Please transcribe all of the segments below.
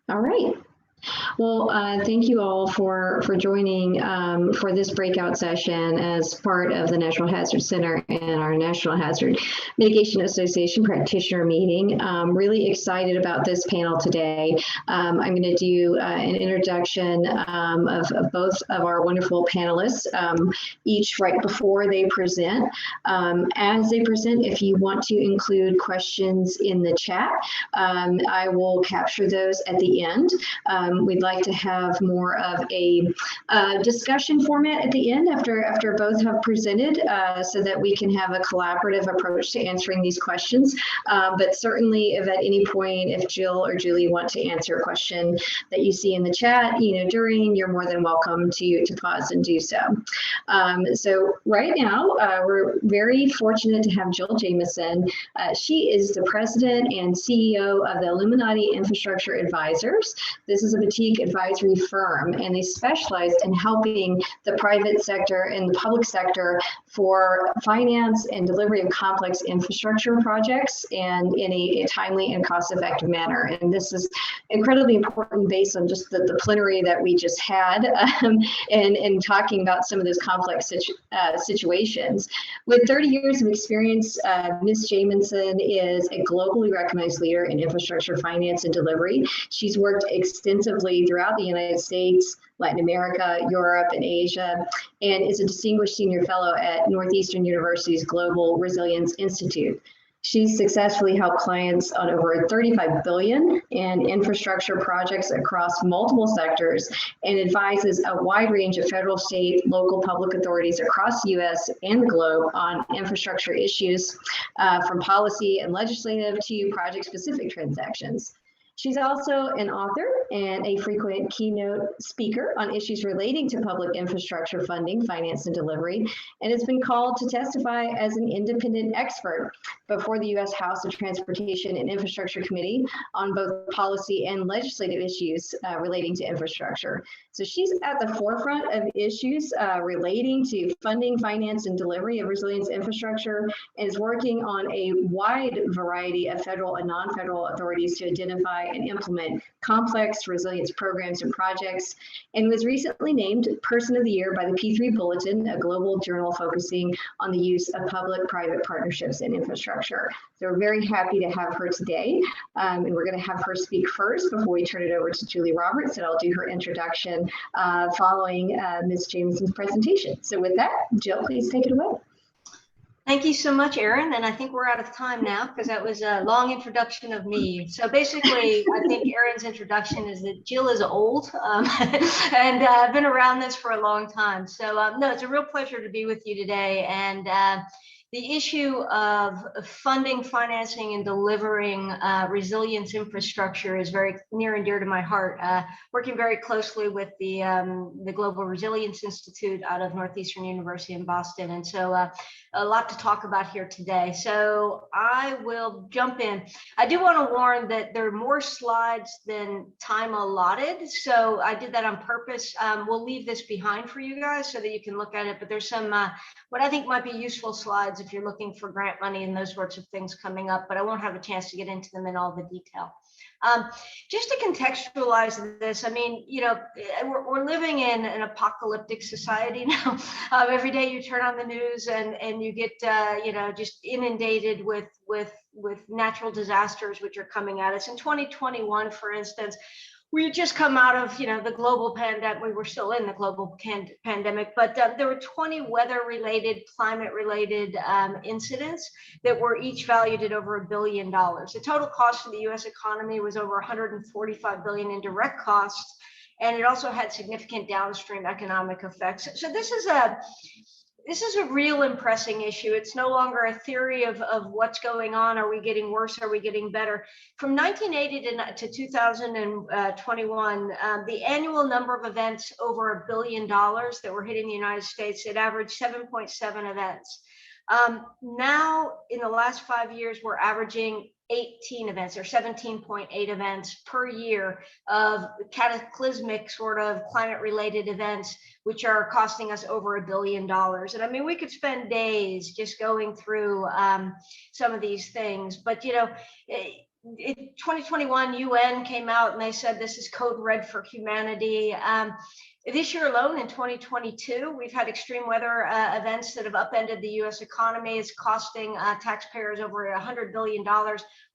All right. Well, thank you all for joining for this breakout session as part of the National Hazard Center and our National Hazard Mitigation Association practitioner meeting. Really excited about this panel today. I'm going to do an introduction of both of our wonderful panelists, each right before they present. As they present, if you want to include questions in the chat, I will capture those at the end. We'd like to have more of a discussion format at the end after both have presented so that we can have a collaborative approach to answering these questions. But certainly if at any point, if Jill or Julie want to answer a question that you see in the chat, during, you're more than welcome to pause and do so. So right now, we're very fortunate to have Jill Jamison. She is the president and CEO of the Illuminati Infrastructure Advisors. This is a boutique advisory firm, and they specialize in helping the private sector and the public sector for finance and delivery of complex infrastructure projects and in a timely and cost-effective manner. And this is incredibly important based on just the plenary that we just had and talking about some of those complex situations. With 30 years of experience, Ms. Jamison is a globally recognized leader in infrastructure finance and delivery. She's worked extensively throughout the United States, Latin America, Europe, and Asia, and is a distinguished senior fellow at Northeastern University's Global Resilience Institute. She's successfully helped clients on over $35 billion in infrastructure projects across multiple sectors and advises a wide range of federal, state, local public authorities across the U.S. and the globe on infrastructure issues, from policy and legislative to project-specific transactions. She's also an author and a frequent keynote speaker on issues relating to public infrastructure funding, finance, and delivery, and has been called to testify as an independent expert before the U.S. House of Transportation and Infrastructure Committee on both policy and legislative issues relating to infrastructure. So she's at the forefront of issues relating to funding, finance, and delivery of resilience infrastructure, and is working on a wide variety of federal and non-federal authorities to identify and implement complex resilience programs and projects, and was recently named Person of the Year by the P3 Bulletin, a global journal focusing on the use of public-private partnerships in infrastructure. So we're very happy to have her today, and we're going to have her speak first before we turn it over to Julie Roberts, and I'll do her introduction following Ms. Jamison's presentation. So with that, Jill, please take it away. Thank you so much, Erin. And I think we're out of time now because that was a long introduction of me. So basically, I think Erin's introduction is that Jill is old and I've been around this for a long time. So no, it's a real pleasure to be with you today. And the issue of funding, financing, and delivering resilience infrastructure is very near and dear to my heart. Working very closely with the Global Resilience Institute out of Northeastern University in Boston. And so a lot to talk about here today. So I will jump in. I do want to warn that there are more slides than time allotted. So I did that on purpose. We'll leave this behind for you guys so that you can look at it. But there's some what I think might be useful slides if you're looking for grant money and those sorts of things coming up, but I won't have a chance to get into them in all the detail. Just to contextualize this, I mean, we're living in an apocalyptic society now. Every day you turn on the news and you get, just inundated with natural disasters which are coming at us. In 2021, for instance, we had just come out of, the global pandemic. We were still in the global pandemic, but there were 20 weather-related, climate-related incidents that were each valued at over $1 billion. The total cost of the U.S. economy was over $145 billion in direct costs, and it also had significant downstream economic effects. So this is a real and pressing issue. It's no longer a theory of what's going on. Are we getting worse? Are we getting better? From 1980 to 2021, the annual number of events over $1 billion that were hitting the United States, it averaged 7.7 events. Now, in the last 5 years, we're averaging 18 events or 17.8 events per year of cataclysmic sort of climate related events, which are costing us over $1 billion. And I mean, we could spend days just going through some of these things, but in 2021, UN came out and they said this is code red for humanity. This year alone, in 2022, we've had extreme weather events that have upended the U.S. economy. It's costing taxpayers over $100 billion.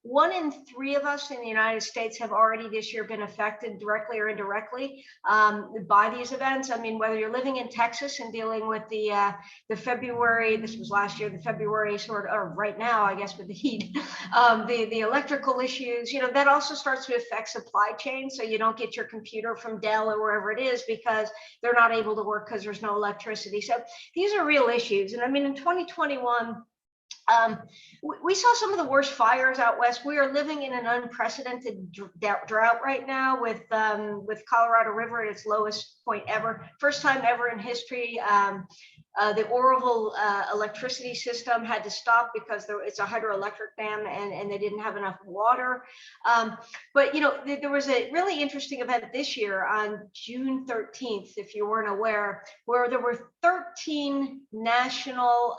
1 in 3 of us in the United States have already this year been affected directly or indirectly by these events. I mean, whether you're living in Texas and dealing with the February, this was last year, the February or right now, I guess, with the heat, the electrical issues, you know, that also starts to affect supply chain. So you don't get your computer from Dell or wherever it is because they're not able to work because there's no electricity. So these are real issues. And I mean, in 2021, we saw some of the worst fires out west. We are living in an unprecedented drought right now with Colorado River at its lowest point ever. First time ever in history. The Oroville electricity system had to stop because it's a hydroelectric dam and they didn't have enough water. But you know, there was a really interesting event this year on June 13th, if you weren't aware, where there were 13 national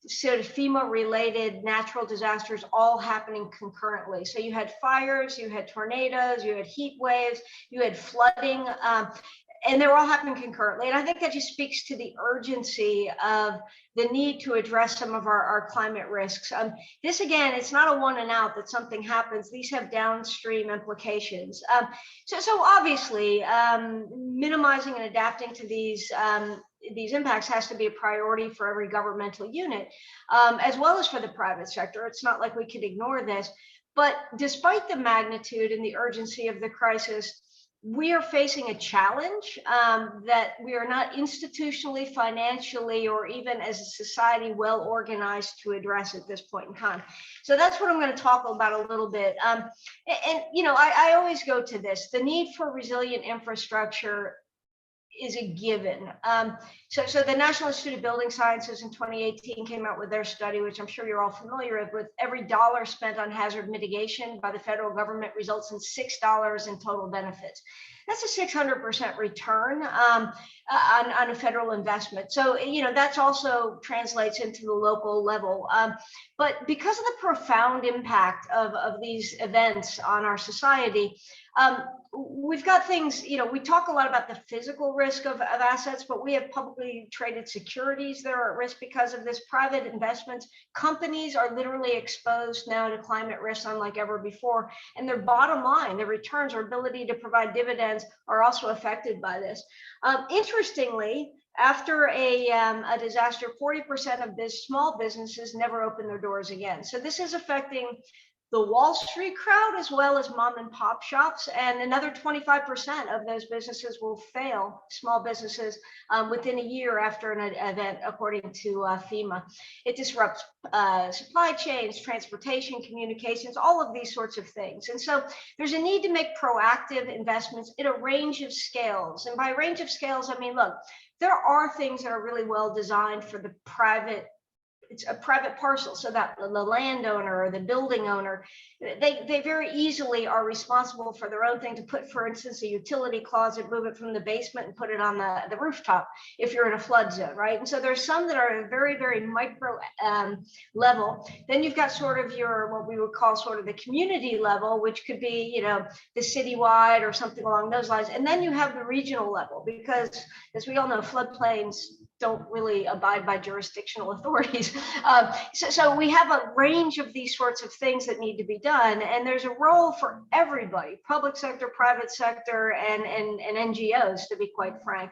sort of FEMA related natural disasters all happening concurrently. So you had fires, you had tornadoes, you had heat waves, you had flooding, and they were all happening concurrently. And I think that just speaks to the urgency of the need to address some of our climate risks. This, again, it's not a one and out that something happens. These have downstream implications. So obviously, minimizing and adapting to these impacts has to be a priority for every governmental unit, as well as for the private sector. It's not like we could ignore this. But despite the magnitude and the urgency of the crisis, we are facing a challenge that we are not institutionally, financially, or even as a society well organized to address at this point in time. So that's what I'm going to talk about a little bit. And you know, I always go to this. The need for resilient infrastructure is a given. So the National Institute of Building Sciences in 2018 came out with their study, which I'm sure you're all familiar with. Every dollar spent on hazard mitigation by the federal government results in $6 in total benefits. That's a 600% return on a federal investment. So, you know, that's also translates into the local level. But because of the profound impact of these events on our society, we've got things, you know, we talk a lot about the physical risk of assets, but we have publicly traded securities that are at risk because of this. Private investments, companies are literally exposed now to climate risks unlike ever before. And their bottom line, their returns, or ability to provide dividends are also affected by this. Interestingly, after a disaster, 40% of small businesses never open their doors again. So this is affecting the Wall Street crowd as well as mom and pop shops, and another 25% of those businesses will fail, small businesses, within a year after an event, according to FEMA. It disrupts supply chains, transportation, communications, all of these sorts of things. And so there's a need to make proactive investments in a range of scales. And by range of scales, I mean, look, there are things that are really well designed for the private. It's a private parcel, so that the landowner or the building owner, they very easily are responsible for their own thing to put, for instance, a utility closet, move it from the basement and put it on the rooftop if you're in a flood zone, right? And so there's some that are at a very, very micro level. Then you've got sort of your, what we would call sort of the community level, which could be, you know, the citywide or something along those lines. And then you have the regional level, because as we all know, floodplains don't really abide by jurisdictional authorities. So we have a range of these sorts of things that need to be done, and there's a role for everybody, public sector, private sector, and NGOs, to be quite frank.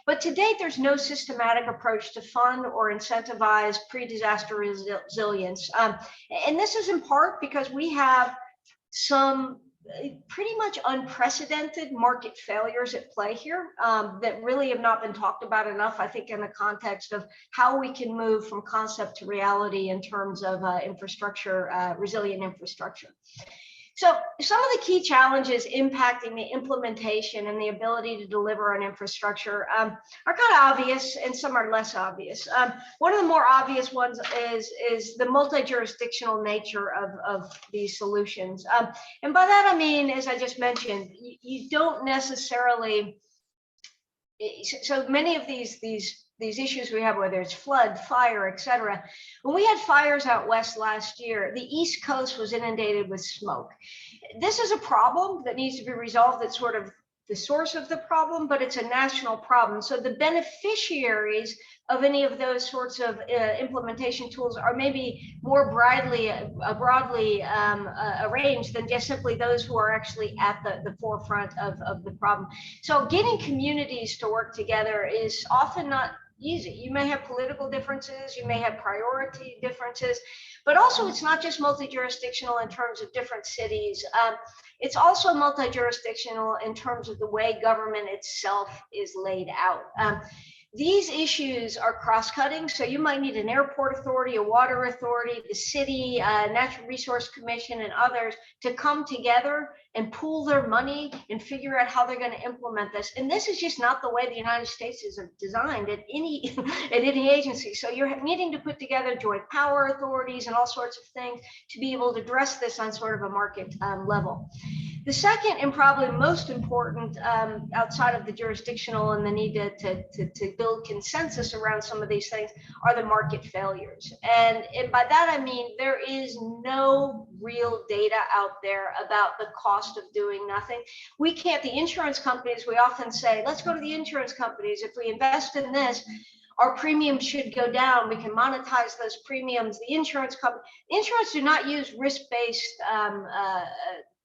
But to date, there's no systematic approach to fund or incentivize pre-disaster resilience. And this is in part because we have some pretty much unprecedented market failures at play here that really have not been talked about enough, I think, in the context of how we can move from concept to reality in terms of infrastructure, resilient infrastructure. So some of the key challenges impacting the implementation and the ability to deliver on infrastructure are kind of obvious, and some are less obvious. One of the more obvious ones is the multi-jurisdictional nature of these solutions. And by that, I mean, as I just mentioned, you don't necessarily, so many of these these issues we have, whether it's flood, fire, etc. When we had fires out west last year, the East Coast was inundated with smoke. This is a problem that needs to be resolved. It's sort of the source of the problem, but it's a national problem. So the beneficiaries of any of those sorts of implementation tools are maybe more broadly arranged than just simply those who are actually at the forefront of the problem. So getting communities to work together is often not easy. You may have political differences, you may have priority differences, but also it's not just multi-jurisdictional in terms of different cities. It's also multi-jurisdictional in terms of the way government itself is laid out. These issues are cross-cutting, so you might need an airport authority, a water authority, the city, Natural Resource Commission, and others to come together and pool their money and figure out how they're going to implement this. And this is just not the way the United States is designed at any agency. So you're needing to put together joint power authorities and all sorts of things to be able to address this on sort of a market level. The second and probably most important, outside of the jurisdictional and the need to build consensus around some of these things, are the market failures. And by that I mean there is no real data out there about the cost of doing nothing. We can't, the insurance companies, we often say, let's go to the insurance companies. If we invest in this, our premiums should go down. We can monetize those premiums. The insurance do not use risk-based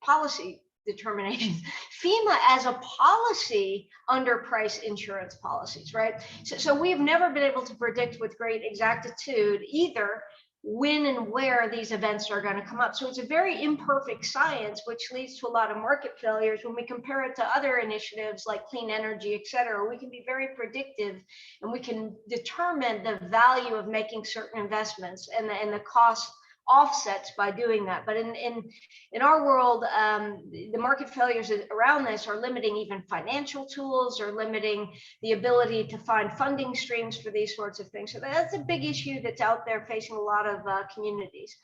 policy determinations. FEMA as a policy underprice insurance policies, right? So we've never been able to predict with great exactitude either when and where these events are going to come up. So it's a very imperfect science, which leads to a lot of market failures. When we compare it to other initiatives like clean energy, et cetera, we can be very predictive and we can determine the value of making certain investments and the cost offsets by doing that. But in our world, the market failures around this are limiting even financial tools, or limiting the ability to find funding streams for these sorts of things. So that's a big issue that's out there facing a lot of communities.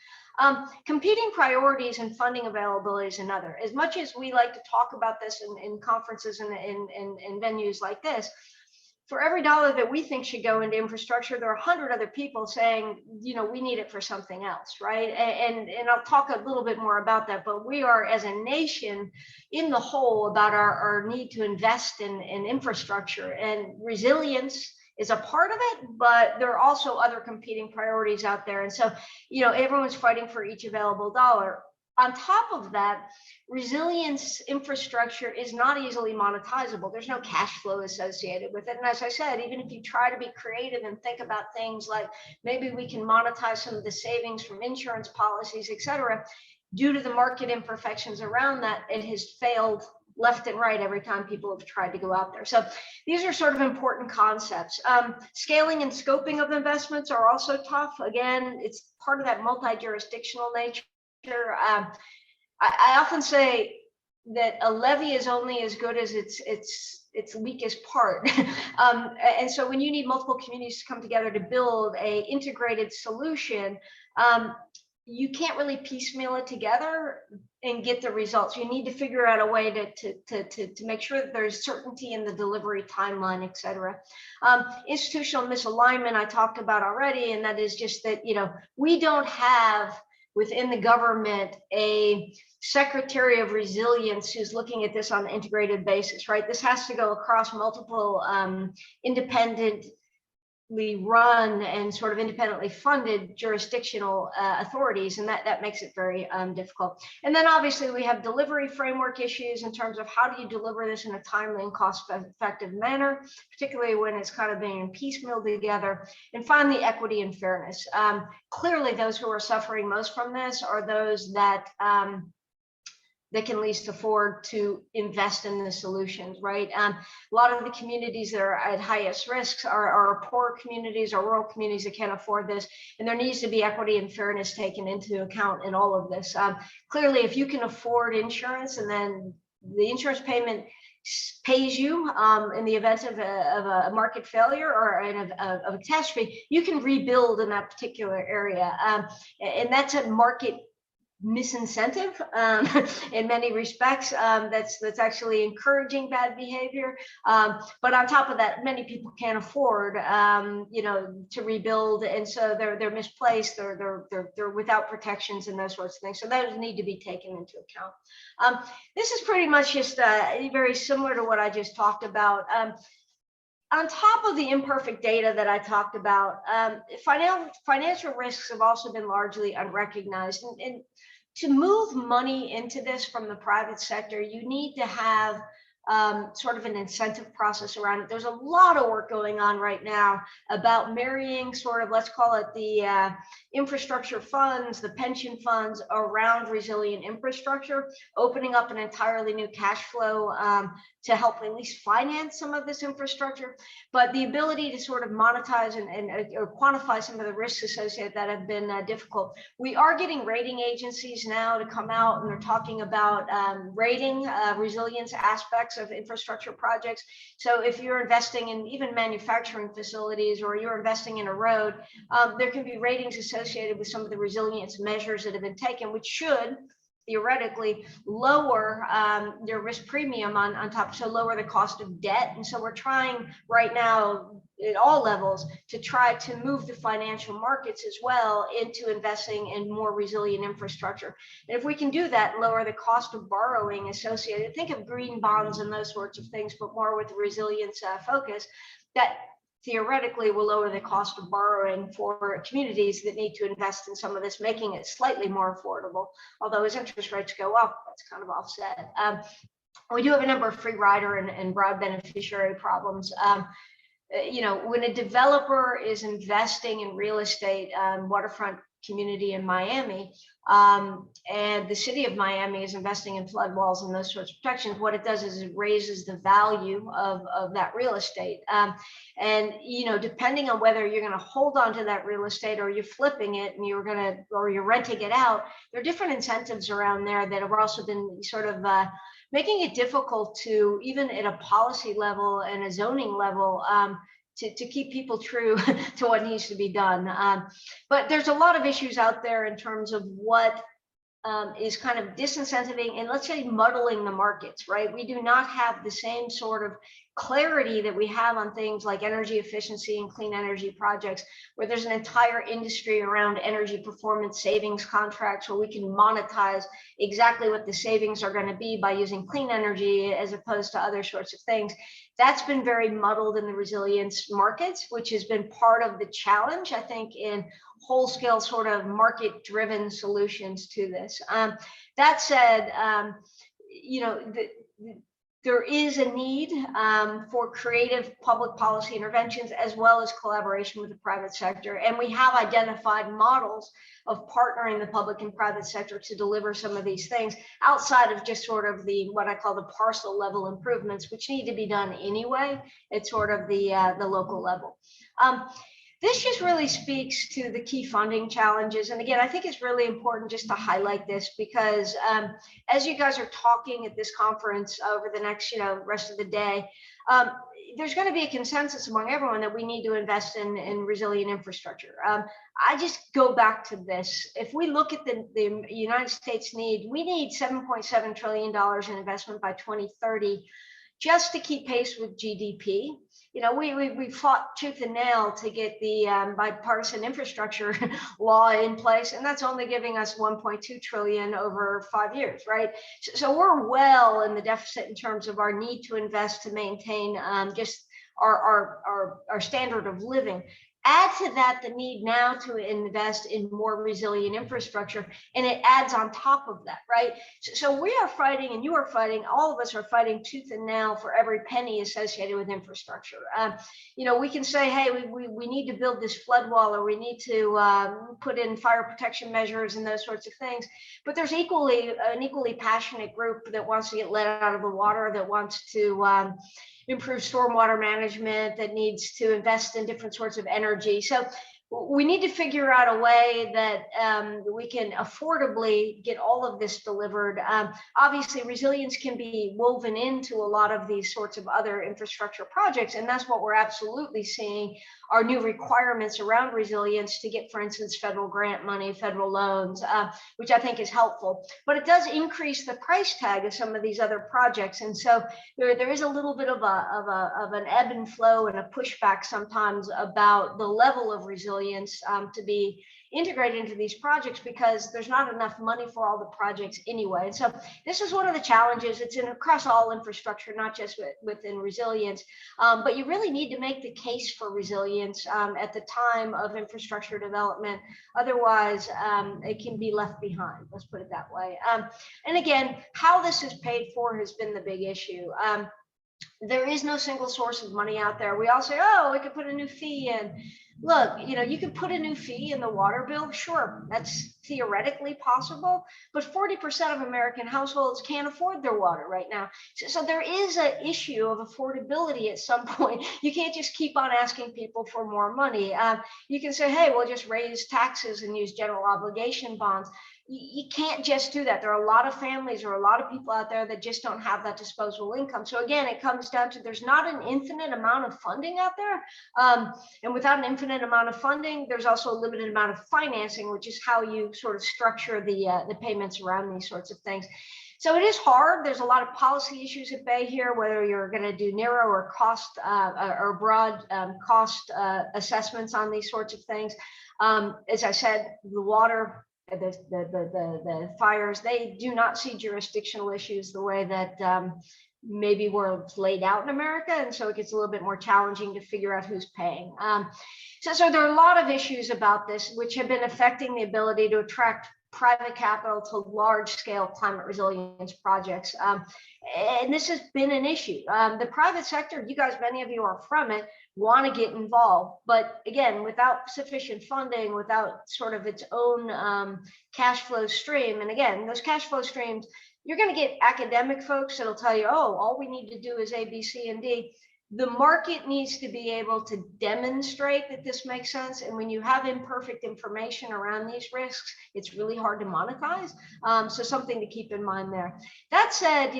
Competing priorities and funding availability is another. As much as we like to talk about this in conferences and in venues like this, for every dollar that we think should go into infrastructure, there are 100 other people saying, you know, we need it for something else, right? And I'll talk a little bit more about that, but we are, as a nation, in the whole about our need to invest in infrastructure, and resilience is a part of it, but there are also other competing priorities out there. And so, you know, everyone's fighting for each available dollar. On top of that, resilience infrastructure is not easily monetizable. There's no cash flow associated with it. And as I said, even if you try to be creative and think about things like maybe we can monetize some of the savings from insurance policies, et cetera, due to the market imperfections around that, it has failed left and right every time people have tried to go out there. So these are sort of important concepts. Scaling and scoping of investments are also tough. Again, it's part of that multi-jurisdictional nature. I often say that a levee is only as good as its weakest part. And so when you need multiple communities to come together to build a integrated solution, you can't really piecemeal it together and get the results. You need to figure out a way to make sure that there's certainty in the delivery timeline, et cetera. Institutional misalignment I talked about already, and that is just that, you know, we don't have within the government a Secretary of Resilience who's looking at this on an integrated basis, right? This has to go across multiple independently run and sort of independently funded jurisdictional authorities, and that makes it very difficult. And then obviously we have delivery framework issues in terms of how do you deliver this in a timely and cost-effective manner, particularly when it's kind of being piecemeal together. And finally, equity and fairness. Clearly, those who are suffering most from this are those that that can least afford to invest in the solutions, right? A lot of the communities that are at highest risks are poor communities or rural communities that can't afford this, and there needs to be equity and fairness taken into account in all of this. Clearly, if you can afford insurance and then the insurance payment pays you in the event of a market failure or of a catastrophe, you can rebuild in that particular area. And that's a market misincentive in many respects, that's actually encouraging bad behavior. But on top of that, many people can't afford to rebuild, and so they're misplaced, they're without protections and those sorts of things. So those need to be taken into account. This is pretty much just very similar to what I just talked about. On top of the imperfect data that I talked about, financial risks have also been largely unrecognized. And to move money into this from the private sector, you need to have sort of an incentive process around it. There's a lot of work going on right now about marrying sort of, let's call it the infrastructure funds, the pension funds around resilient infrastructure, opening up an entirely new cash flow to help at least finance some of this infrastructure. But the ability to sort of monetize or quantify some of the risks associated that have been difficult. We are getting rating agencies now to come out, and they're talking about rating resilience aspects of infrastructure projects. So if you're investing in even manufacturing facilities, or you're investing in a road, there can be ratings associated with some of the resilience measures that have been taken, which should theoretically lower your risk premium on top, so lower the cost of debt. And so we're trying right now at all levels to try to move the financial markets as well into investing in more resilient infrastructure. And if we can do that, lower the cost of borrowing associated, think of green bonds and those sorts of things, but more with the resilience focus, that theoretically will lower the cost of borrowing for communities that need to invest in some of this, making it slightly more affordable. Although as interest rates go up, that's kind of offset. We do have a number of free rider and broad beneficiary problems. When a developer is investing in real estate, waterfront community in Miami, and the city of Miami is investing in flood walls and those sorts of protections, what it does is it raises the value of that real estate. And depending on whether you're going to hold on to that real estate or you're flipping it and you're renting it out, there are different incentives around there that have also been sort of making it difficult to, even at a policy level and a zoning level, to keep people true to what needs to be done. But there's a lot of issues out there in terms of what is kind of disincentivizing and, let's say, muddling the markets, right? We do not have the same sort of clarity that we have on things like energy efficiency and clean energy projects, where there's an entire industry around energy performance savings contracts where we can monetize exactly what the savings are going to be by using clean energy as opposed to other sorts of things. That's been very muddled in the resilience markets, which has been part of the challenge, I think, in whole-scale sort of market-driven solutions to this. That said, there is a need for creative public policy interventions as well as collaboration with the private sector. And we have identified models of partnering the public and private sector to deliver some of these things outside of just sort of what I call the parcel level improvements, which need to be done anyway at sort of the local level. This just really speaks to the key funding challenges. And again, I think it's really important just to highlight this because as you guys are talking at this conference over the next, rest of the day, there's going to be a consensus among everyone that we need to invest in resilient infrastructure. I just go back to this. If we look at the United States need, we need $7.7 trillion in investment by 2030 just to keep pace with GDP. We fought tooth and nail to get the bipartisan infrastructure law in place, and that's only giving us 1.2 trillion over 5 years, right? So we're well in the deficit in terms of our need to invest to maintain just our standard of living. Add to that the need now to invest in more resilient infrastructure, and it adds on top of that, right? So we are fighting, and you are fighting, all of us are fighting tooth and nail for every penny associated with infrastructure. We can say, hey, we need to build this flood wall, or we need to put in fire protection measures and those sorts of things. But there's an equally passionate group that wants to get lead out of the water, that wants to improve stormwater management, that needs to invest in different sorts of energy. So we need to figure out a way that we can affordably get all of this delivered. Obviously, resilience can be woven into a lot of these sorts of other infrastructure projects, and that's what we're absolutely seeing are new requirements around resilience to get, for instance, federal grant money, federal loans, which I think is helpful. But it does increase the price tag of some of these other projects, and so there is a little bit of an ebb and flow and a pushback sometimes about the level of resilience to be integrated into these projects, because there's not enough money for all the projects anyway. And so this is one of the challenges. It's across all infrastructure, not just within resilience, but you really need to make the case for resilience at the time of infrastructure development. Otherwise, it can be left behind. Let's put it that way. And again, how this is paid for has been the big issue. There is no single source of money out there. We all say, oh, we could put a new fee in. Look, you can put a new fee in the water bill. Sure, that's theoretically possible, but 40% of American households can't afford their water right now. So there is an issue of affordability at some point. You can't just keep on asking people for more money. You can say, hey, we'll just raise taxes and use general obligation bonds. You can't just do that. There are a lot of families or a lot of people out there that just don't have that disposable income. So again, it comes down to there's not an infinite amount of funding out there. And without an infinite amount of funding, there's also a limited amount of financing, which is how you sort of structure the payments around these sorts of things. So it is hard. There's a lot of policy issues at bay here, whether you're going to do narrow or cost or broad cost assessments on these sorts of things. As I said, the water, the fires, they do not see jurisdictional issues the way that maybe were laid out in America. And so it gets a little bit more challenging to figure out who's paying. So there are a lot of issues about this, which have been affecting the ability to attract private capital to large-scale climate resilience projects. And this has been an issue. The private sector, you guys, many of you are from it, want to get involved. But again, without sufficient funding, without sort of its own cash flow stream, and again, those cash flow streams, you're going to get academic folks that'll tell you, oh, all we need to do is A, B, C, and D. The market needs to be able to demonstrate that this makes sense. And when you have imperfect information around these risks, it's really hard to monetize. So something to keep in mind there. That said,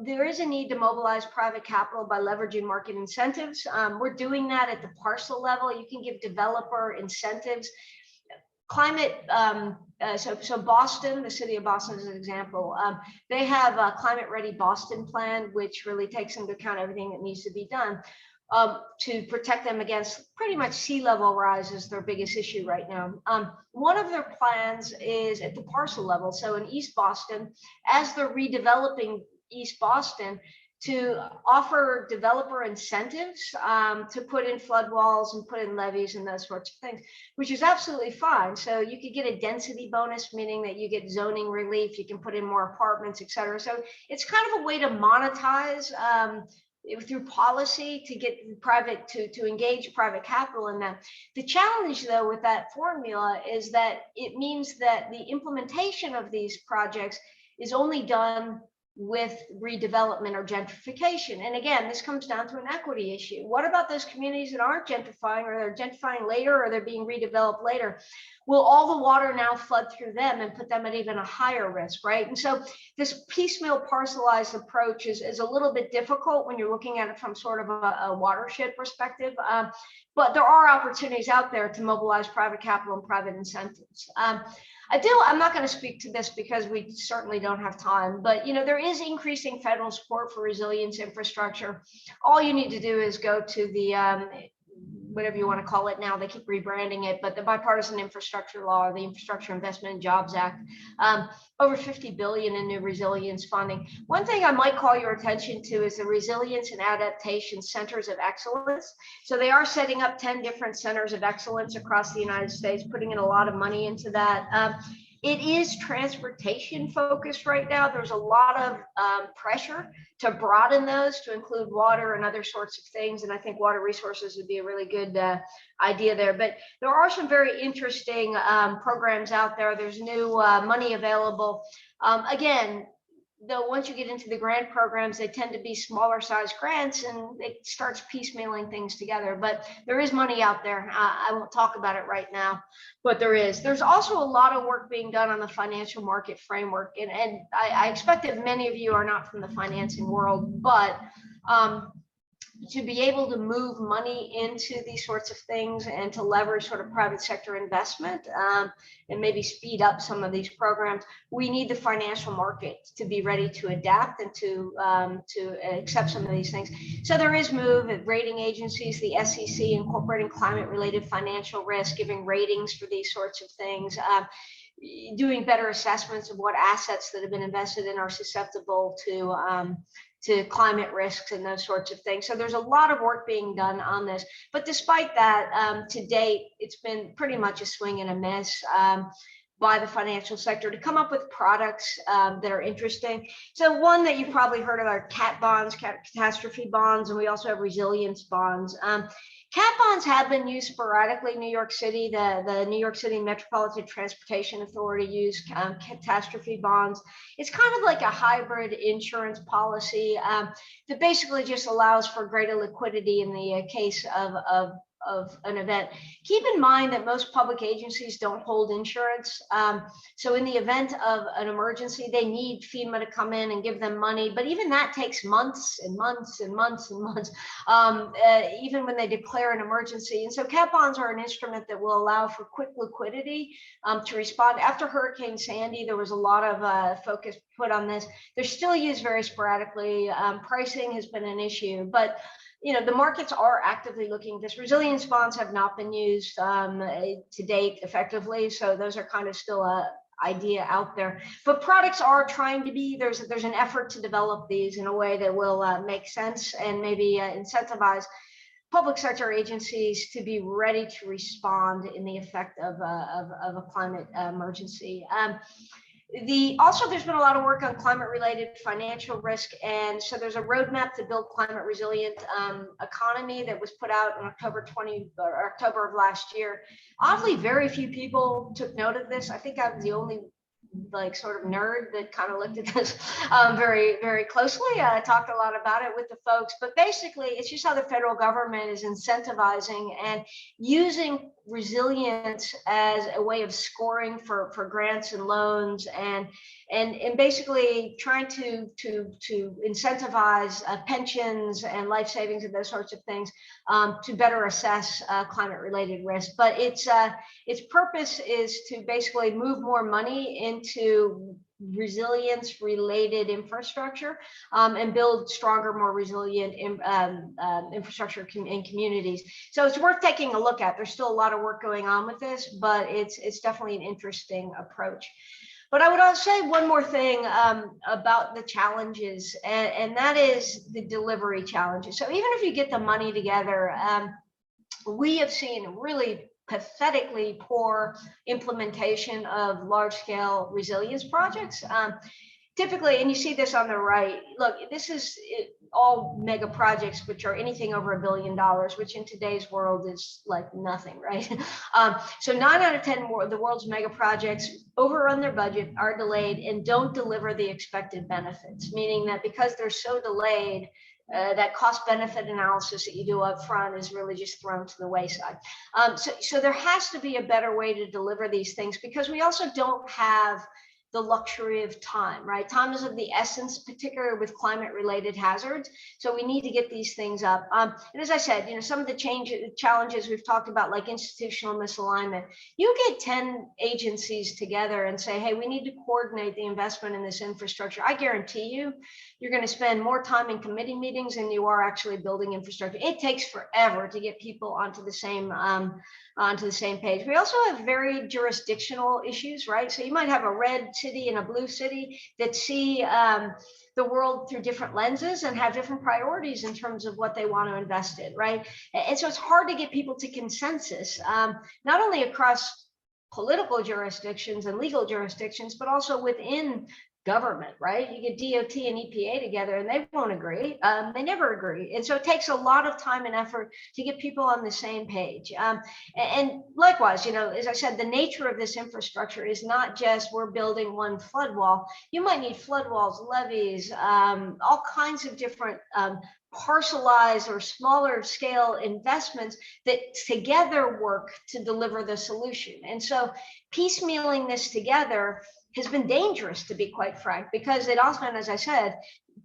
there is a need to mobilize private capital by leveraging market incentives. We're doing that at the parcel level. You can give developer incentives. Climate, so Boston, the city of Boston is an example. They have a Climate Ready Boston plan, which really takes into account everything that needs to be done to protect them against pretty much sea level rise is their biggest issue right now. One of their plans is at the parcel level. So in East Boston, as they're redeveloping East Boston, to offer developer incentives to put in flood walls and put in levees and those sorts of things, which is absolutely fine. So you could get a density bonus, meaning that you get zoning relief, you can put in more apartments, et cetera. So it's kind of a way to monetize through policy to get private to engage private capital in that. The challenge though with that formula is that it means that the implementation of these projects is only done with redevelopment or gentrification. And again, this comes down to an equity issue. What about those communities that aren't gentrifying, or they're gentrifying later, or they're being redeveloped later? Will all the water now flood through them and put them at even a higher risk, right? And so this piecemeal parcelized approach is a little bit difficult when you're looking at it from sort of a watershed perspective. But there are opportunities out there to mobilize private capital and private incentives. I'm not going to speak to this because we certainly don't have time, but there is increasing federal support for resilience infrastructure. All you need to do is go to the whatever you want to call it now, they keep rebranding it, but the Bipartisan Infrastructure Law, the Infrastructure Investment and Jobs Act, over $50 billion in new resilience funding. One thing I might call your attention to is the Resilience and Adaptation Centers of Excellence. So they are setting up 10 different centers of excellence across the United States, putting in a lot of money into that. It is transportation focused right now. There's a lot of pressure to broaden those to include water and other sorts of things. And I think water resources would be a really good idea there. But there are some very interesting programs out there. There's new money available. Again, though once you get into the grant programs, they tend to be smaller size grants and it starts piecemealing things together. But there is money out there. I won't talk about it right now, but there is. There's also a lot of work being done on the financial market framework. And I expect that many of you are not from the financing world, but to be able to move money into these sorts of things and to leverage sort of private sector investment and maybe speed up some of these programs, we need the financial market to be ready to adapt and to accept some of these things. So there is move at rating agencies, the SEC incorporating climate-related financial risk, giving ratings for these sorts of things. Doing better assessments of what assets that have been invested in are susceptible to climate risks and those sorts of things. So there's a lot of work being done on this. But despite that, to date, it's been pretty much a swing and a miss by the financial sector to come up with products that are interesting. So one that you probably heard of are CAT bonds, catastrophe bonds, and we also have resilience bonds. CAT bonds have been used sporadically. New York City, the New York City Metropolitan Transportation Authority used catastrophe bonds. It's kind of like a hybrid insurance policy that basically just allows for greater liquidity in the case of an event. Keep in mind that most public agencies don't hold insurance. So in the event of an emergency, they need FEMA to come in and give them money. But even that takes months and months and months and months, even when they declare an emergency. And so cat bonds are an instrument that will allow for quick liquidity to respond. After Hurricane Sandy, there was a lot of focus put on this. They're still used very sporadically. Pricing has been an issue, but the markets are actively looking. This resilience bonds have not been used to date effectively. So those are kind of still a idea out there, but products are trying to be, there's an effort to develop these in a way that will make sense and maybe incentivize public sector agencies to be ready to respond in the effect of a climate emergency. Also, there's been a lot of work on climate-related financial risk, and so there's a roadmap to build climate-resilient economy that was put out in October of last year. Oddly, very few people took note of this. I think I was the only sort of nerd that kind of looked at this very, very closely. I talked a lot about it with the folks, but basically it's just how the federal government is incentivizing and using resilience as a way of scoring for grants and loans and basically trying to incentivize pensions and life savings and those sorts of things to better assess climate related risk. But its purpose is to basically move more money into resilience related infrastructure and build stronger, more resilient infrastructure in communities. So it's worth taking a look at. There's still a lot of work going on with this, but it's definitely an interesting approach. But I would also say one more thing about the challenges, and that is the delivery challenges. So even if you get the money together, we have seen really pathetically poor implementation of large-scale resilience projects. Typically, and you see this on the right, look, this is all mega projects, which are anything over $1 billion, which in today's world is like nothing, right? So 9 out of 10 of the world's mega projects overrun their budget, are delayed, and don't deliver the expected benefits, meaning that because they're so delayed, that cost benefit analysis that you do up front is really just thrown to the wayside. So there has to be a better way to deliver these things, because we also don't have the luxury of time, right? Time is of the essence, particularly with climate related hazards. So we need to get these things up. And as I said, some of the challenges we've talked about, like institutional misalignment, you get 10 agencies together and say, hey, we need to coordinate the investment in this infrastructure. I guarantee you're going to spend more time in committee meetings than you are actually building infrastructure. It takes forever to get people onto the same page. We also have very jurisdictional issues, right? So you might have a red city and a blue city that see the world through different lenses and have different priorities in terms of what they want to invest in, right? And so it's hard to get people to consensus, not only across political jurisdictions and legal jurisdictions, but also within government, right? You get DOT and EPA together and they won't agree. They never agree. And so it takes a lot of time and effort to get people on the same page. And likewise, as I said, the nature of this infrastructure is not just we're building one flood wall. You might need flood walls, levees, all kinds of different parcelized or smaller scale investments that together work to deliver the solution. And so piecemealing this together has been dangerous, to be quite frank, because it often, as I said,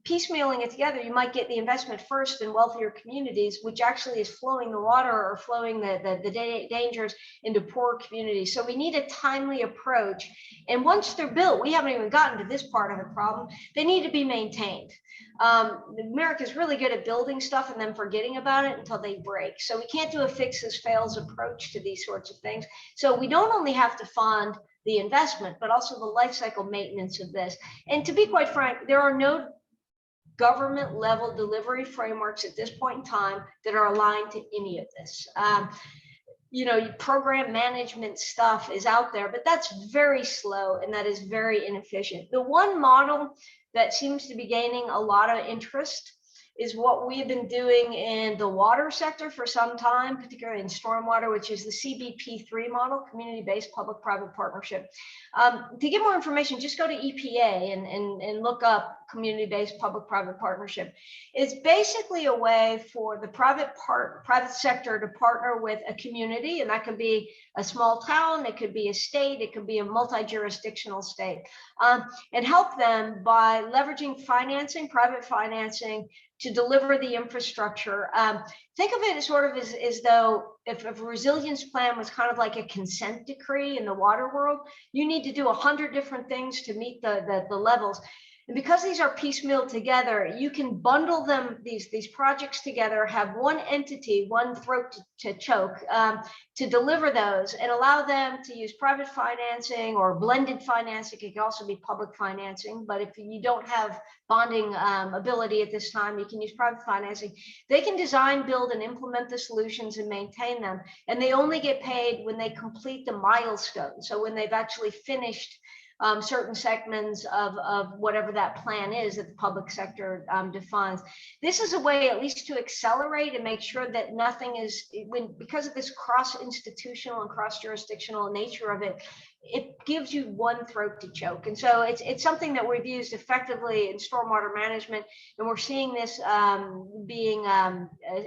piecemealing it together, you might get the investment first in wealthier communities, which actually is flowing the water or flowing the dangers into poorer communities. So we need a timely approach. And once they're built, we haven't even gotten to this part of the problem, they need to be maintained. America's really good at building stuff and then forgetting about it until they break. So we can't do a fix as fails approach to these sorts of things. So we don't only have to fund the investment, but also the life cycle maintenance of this. And to be quite frank, there are no government level delivery frameworks at this point in time that are aligned to any of this. Program management stuff is out there, but that's very slow and that is very inefficient. The one model that seems to be gaining a lot of interest is what we've been doing in the water sector for some time, particularly in stormwater, which is the CBP3 model, community-based public-private partnership. To get more information, just go to EPA and look up community-based public-private partnership. It's basically a way for the private sector to partner with a community, and that could be a small town, it could be a state, it could be a multi-jurisdictional state, and help them by leveraging financing, private financing, to deliver the infrastructure. Think of it as sort of as though if a resilience plan was kind of like a consent decree in the water world, you need to do 100 different things to meet the levels. And because these are piecemeal together, you can bundle them, these projects together, have one entity, one throat to choke, to deliver those and allow them to use private financing or blended financing. It can also be public financing, but if you don't have bonding ability at this time, you can use private financing. They can design, build, and implement the solutions and maintain them. And they only get paid when they complete the milestone. So when they've actually finished certain segments of whatever that plan is that the public sector defines. This is a way at least to accelerate and make sure that nothing is, because of this cross-institutional and cross-jurisdictional nature of it, it gives you one throat to choke. And so it's something that we've used effectively in stormwater management. And we're seeing this being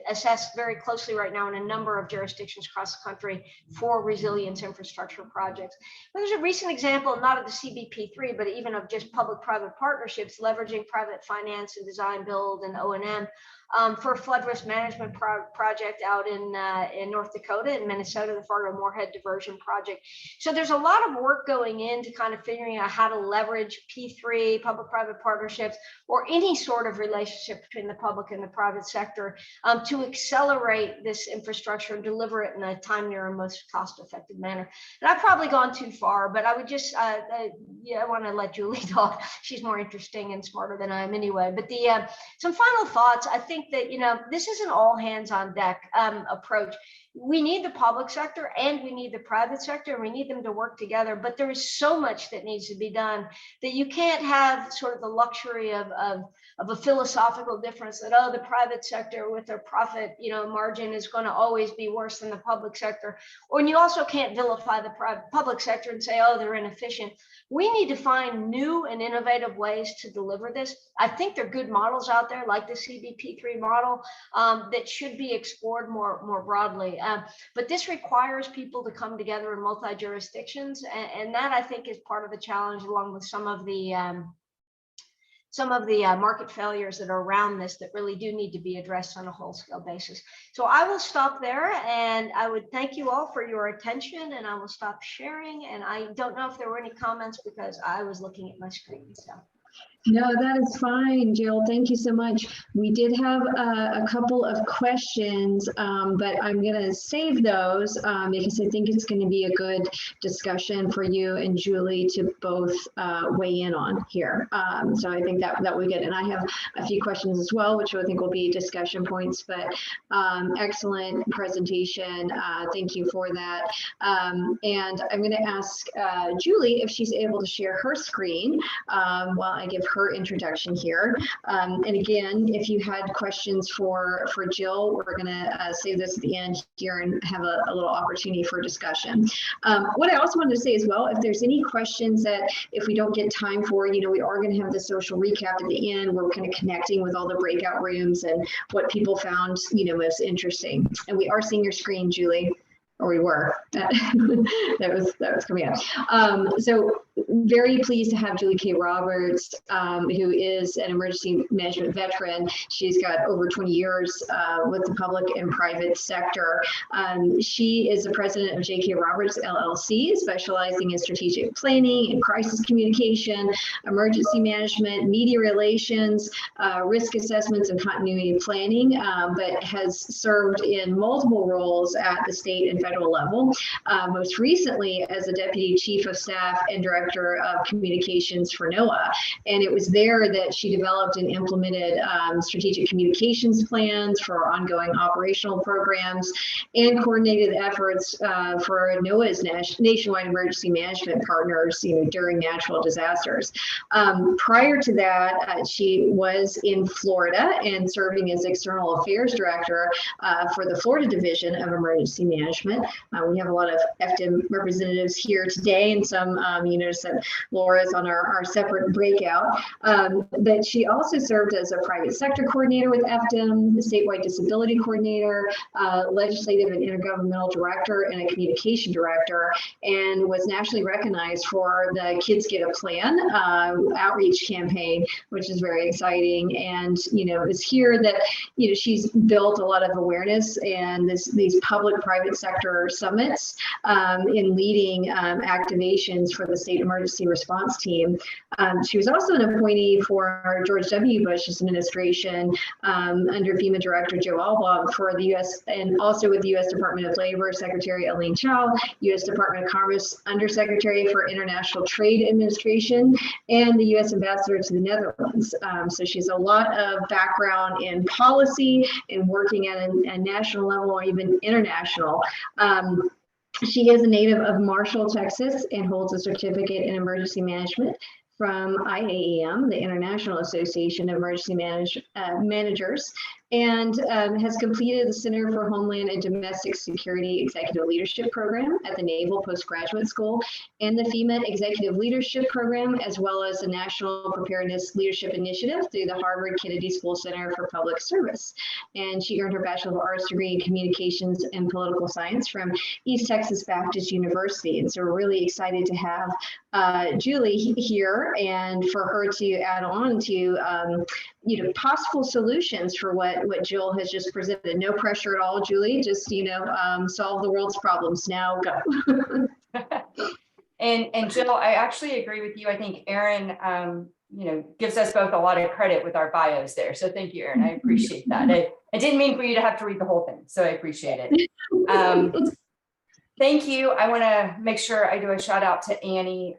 assessed very closely right now in a number of jurisdictions across the country for resilience infrastructure projects. But there's a recent example, not of the CBP3, but even of just public-private partnerships leveraging private finance and design, build, and O&M. For a flood risk management project out in North Dakota and Minnesota, the Fargo-Moorhead Diversion Project. So there's a lot of work going into kind of figuring out how to leverage P3, public-private partnerships, or any sort of relationship between the public and the private sector to accelerate this infrastructure and deliver it in a timelier and most cost-effective manner. And I've probably gone too far, but I would just, I want to let Julie talk. She's more interesting and smarter than I am anyway. But some final thoughts. I think that, this is an all hands on deck approach. We need the public sector and we need the private sector, and we need them to work together. But there is so much that needs to be done that you can't have sort of the luxury of a philosophical difference that, oh, the private sector with their profit, margin is going to always be worse than the public sector. Or you also can't vilify the public sector and say, oh, they're inefficient. We need to find new and innovative ways to deliver this. I think there are good models out there like the CBP3 model that should be explored more broadly. But this requires people to come together in multi-jurisdictions, and that I think is part of the challenge, along with some of the market failures that are around this that really do need to be addressed on a whole-scale basis. So I will stop there, and I would thank you all for your attention, and I will stop sharing. And I don't know if there were any comments because I was looking at my screen. So. No, that is fine, Jill. Thank you so much. We did have a couple of questions, but I'm going to save those because I think it's going to be a good discussion for you and Julie to both weigh in on here. So I think that we get, and I have a few questions as well, which I think will be discussion points, but excellent presentation. Thank you for that. And I'm going to ask Julie if she's able to share her screen while I give her introduction here. And again, if you had questions for Jill, we're going to save this at the end here and have a little opportunity for discussion. What I also wanted to say as well, if there's any questions that if we don't get time for, we are going to have the social recap at the end. We're kind of connecting with all the breakout rooms and what people found, most interesting. And we are seeing your screen, Julie. Or we were. That was coming up. So very pleased to have Julie K. Roberts, who is an emergency management veteran. She's got over 20 years with the public and private sector. She is the president of J.K. Roberts LLC, specializing in strategic planning and crisis communication, emergency management, media relations, risk assessments, and continuity planning, but has served in multiple roles at the state and federal level, most recently as the Deputy Chief of Staff and Director of Communications for NOAA. And it was there that she developed and implemented strategic communications plans for ongoing operational programs and coordinated efforts for NOAA's nationwide emergency management partners during natural disasters. Prior to that, she was in Florida and serving as External Affairs Director for the Florida Division of Emergency Management. We have a lot of FDIM representatives here today, and some, notice that Laura's on our separate breakout. But she also served as a private sector coordinator with FDIM, the statewide disability coordinator, legislative and intergovernmental director, and a communication director, and was nationally recognized for the Kids Get a Plan outreach campaign, which is very exciting. And, it's here that, she's built a lot of awareness and these public-private sector summits in leading activations for the state emergency response team. She was also an appointee for George W. Bush's administration under FEMA Director Joe Albaugh for the U.S. and also with the U.S. Department of Labor Secretary Elaine Chao, U.S. Department of Commerce Undersecretary for International Trade Administration, and the U.S. Ambassador to the Netherlands. So she's a lot of background in policy and working at a national level or even international. She is a native of Marshall, Texas, and holds a certificate in emergency management from IAEM, the International Association of Emergency Managers, and has completed the Center for Homeland and Domestic Security Executive Leadership Program at the Naval Postgraduate School and the FEMA Executive Leadership Program, as well as the National Preparedness Leadership Initiative through the Harvard Kennedy School Center for Public Service. And she earned her Bachelor of Arts degree in Communications and Political Science from East Texas Baptist University. And so we're really excited to have Julie here and for her to add on to possible solutions for what Jill has just presented. No pressure at all, Julie, just, solve the world's problems. Now go. And Jill, I actually agree with you. I think Erin, gives us both a lot of credit with our bios there. So thank you, Erin. I appreciate that. I didn't mean for you to have to read the whole thing, so I appreciate it. Thank you. I want to make sure I do a shout out to Annie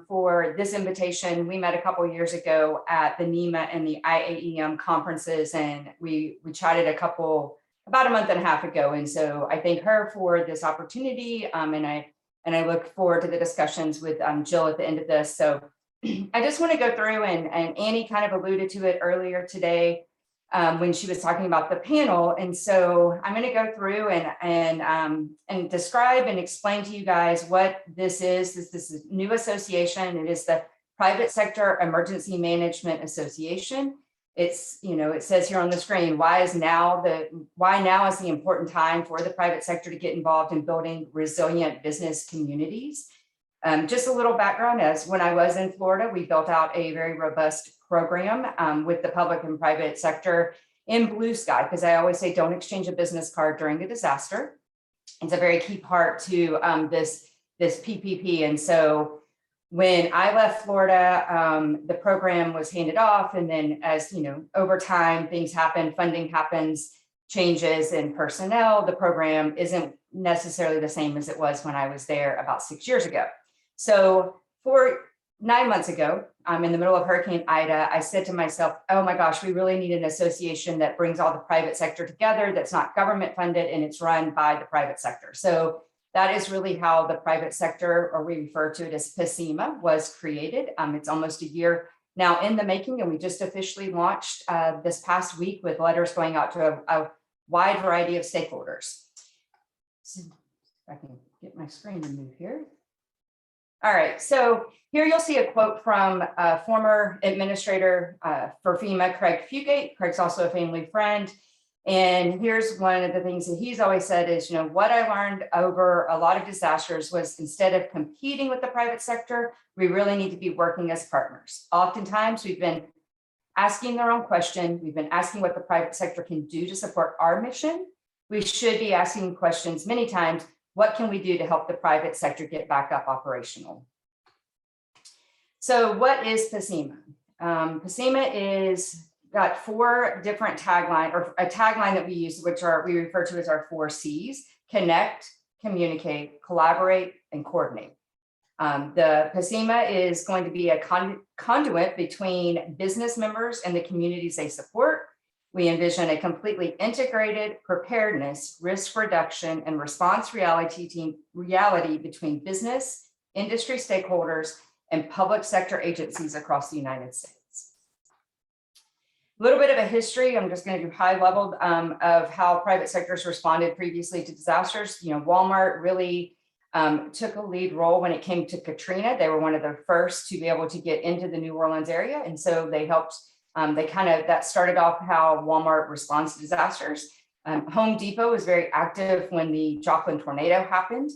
for this invitation. We met a couple of years ago at the NHMA and the IAEM conferences, and we chatted about a month and a half ago. And so I thank her for this opportunity, and I look forward to the discussions with Jill at the end of this. So I just want to go through, and Annie kind of alluded to it earlier today when she was talking about the panel. And so I'm going to go through and describe and explain to you guys what this is. This is a new association. It is the Private Sector Emergency Management Association. It's, it says here on the screen, why now is the important time for the private sector to get involved in building resilient business communities. Just a little background, as when I was in Florida, we built out a very robust program with the public and private sector in blue sky, because I always say don't exchange a business card during a disaster. It's a very key part to this PPP. And so When I left Florida, the program was handed off. And then as you know, over time, things happen, funding happens, changes in personnel. The program isn't necessarily the same as it was when I was there about 6 years ago. So 9 months ago, in the middle of Hurricane Ida, I said to myself, oh my gosh, we really need an association that brings all the private sector together, that's not government funded, and it's run by the private sector. So that is really how the private sector, or we refer to it as FEMA, was created. It's almost a year now in the making, and we just officially launched this past week with letters going out to a wide variety of stakeholders. So if I can get my screen to move here. All right, so here you'll see a quote from a former administrator for FEMA, Craig Fugate. Craig's also a family friend. And here's one of the things that he's always said is, you know, what I learned over a lot of disasters was instead of competing with the private sector, we really need to be working as partners. Oftentimes we've been asking their own question. We've been asking what the private sector can do to support our mission. We should be asking questions many times, what can we do to help the private sector get back up operational? So what is FEMA? FEMA is got 4 different tagline, or a tagline that we use, which we refer to as our 4 C's: connect, communicate, collaborate, and coordinate. The FEMA is going to be a conduit between business members and the communities they support. We envision a completely integrated preparedness, risk reduction, and response reality between business, industry stakeholders, and public sector agencies across the United States. A little bit of a history, I'm just going to do high level of how private sectors responded previously to disasters. You know, Walmart really took a lead role when it came to Katrina. They were one of the first to be able to get into the New Orleans area. And so they helped, that started off how Walmart responds to disasters. Home Depot was very active when the Joplin tornado happened.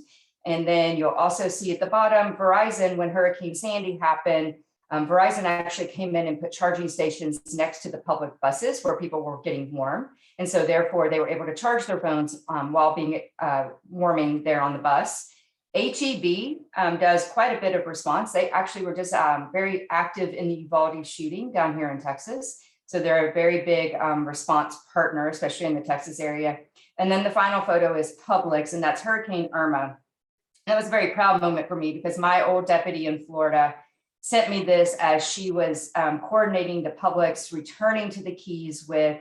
And then you'll also see at the bottom, Verizon, when Hurricane Sandy happened, Verizon actually came in and put charging stations next to the public buses where people were getting warm. And so therefore they were able to charge their phones while being warming there on the bus. HEB does quite a bit of response. They actually were just very active in the Uvalde shooting down here in Texas. So they're a very big response partner, especially in the Texas area. And then the final photo is Publix, and that's Hurricane Irma. That was a very proud moment for me because my old deputy in Florida sent me this as she was coordinating the Publix, returning to the Keys with,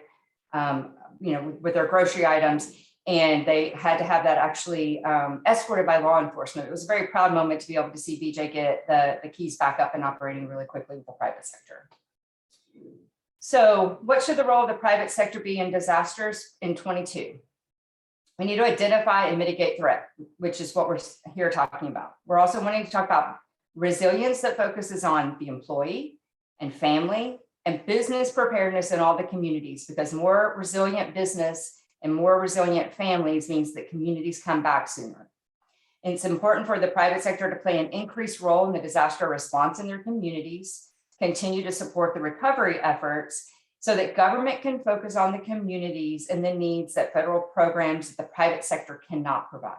with their grocery items. And they had to have that actually escorted by law enforcement. It was a very proud moment to be able to see BJ get the Keys back up and operating really quickly with the private sector. So what should the role of the private sector be in disasters in 22? We need to identify and mitigate threat, which is what we're here talking about. We're also wanting to talk about resilience that focuses on the employee and family and business preparedness in all the communities, because more resilient business and more resilient families means that communities come back sooner. And it's important for the private sector to play an increased role in the disaster response in their communities, continue to support the recovery efforts so that government can focus on the communities and the needs that federal programs that the private sector cannot provide.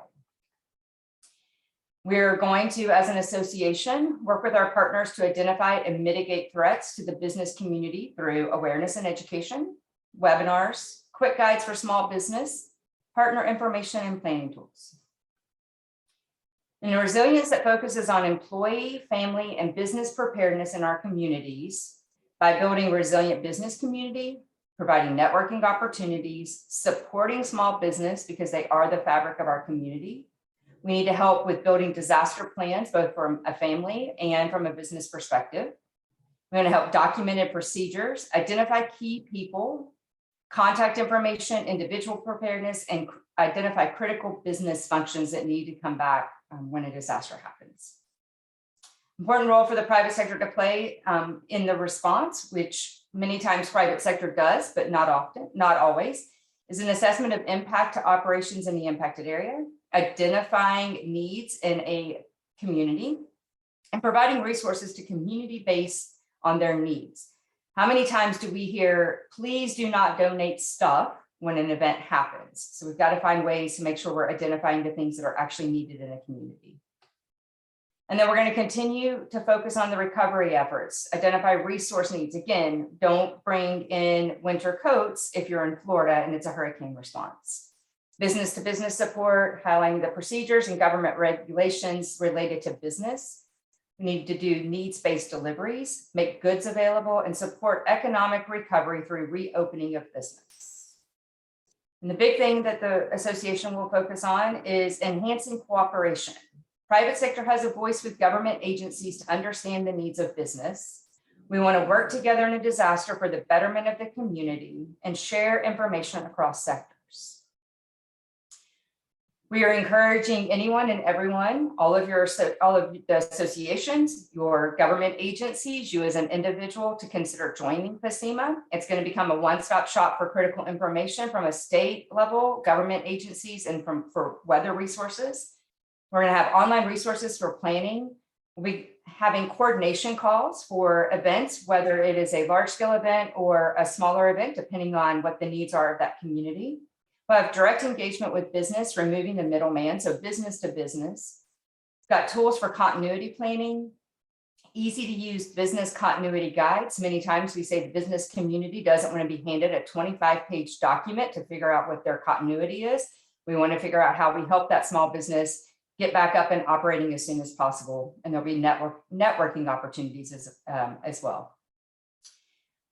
We're going to, as an association, work with our partners to identify and mitigate threats to the business community through awareness and education, webinars, quick guides for small business, partner information, and planning tools. And a resilience that focuses on employee, family, and business preparedness in our communities by building a resilient business community, providing networking opportunities, supporting small business because they are the fabric of our community. We need to help with building disaster plans, both from a family and from a business perspective. We're going to help documented procedures, identify key people, contact information, individual preparedness, and identify critical business functions that need to come back when a disaster happens. Important role for the private sector to play in the response, which many times private sector does, but not often, not always, is an assessment of impact to operations in the impacted area, identifying needs in a community, and providing resources to community based on their needs. How many times do we hear, please do not donate stuff when an event happens? So we've got to find ways to make sure we're identifying the things that are actually needed in a community. And then we're going to continue to focus on the recovery efforts, identify resource needs. Again, don't bring in winter coats if you're in Florida and it's a hurricane response. Business to business support, highlighting the procedures and government regulations related to business. We need to do needs-based deliveries, make goods available, and support economic recovery through reopening of business. And the big thing that the association will focus on is enhancing cooperation. Private sector has a voice with government agencies to understand the needs of business. We want to work together in a disaster for the betterment of the community and share information across sectors. We are encouraging anyone and everyone, all of the associations, your government agencies, you as an individual, to consider joining FEMA. It's going to become a one-stop shop for critical information from a state level, government agencies, and for weather resources. We're going to have online resources for planning. We'll be having coordination calls for events, whether it is a large-scale event or a smaller event, depending on what the needs are of that community. We'll have direct engagement with business, removing the middleman, so business to business. We've got tools for continuity planning, easy to use business continuity guides. Many times we say the business community doesn't want to be handed a 25-page document to figure out what their continuity is. We want to figure out how we help that small business get back up and operating as soon as possible. And there'll be networking opportunities as well.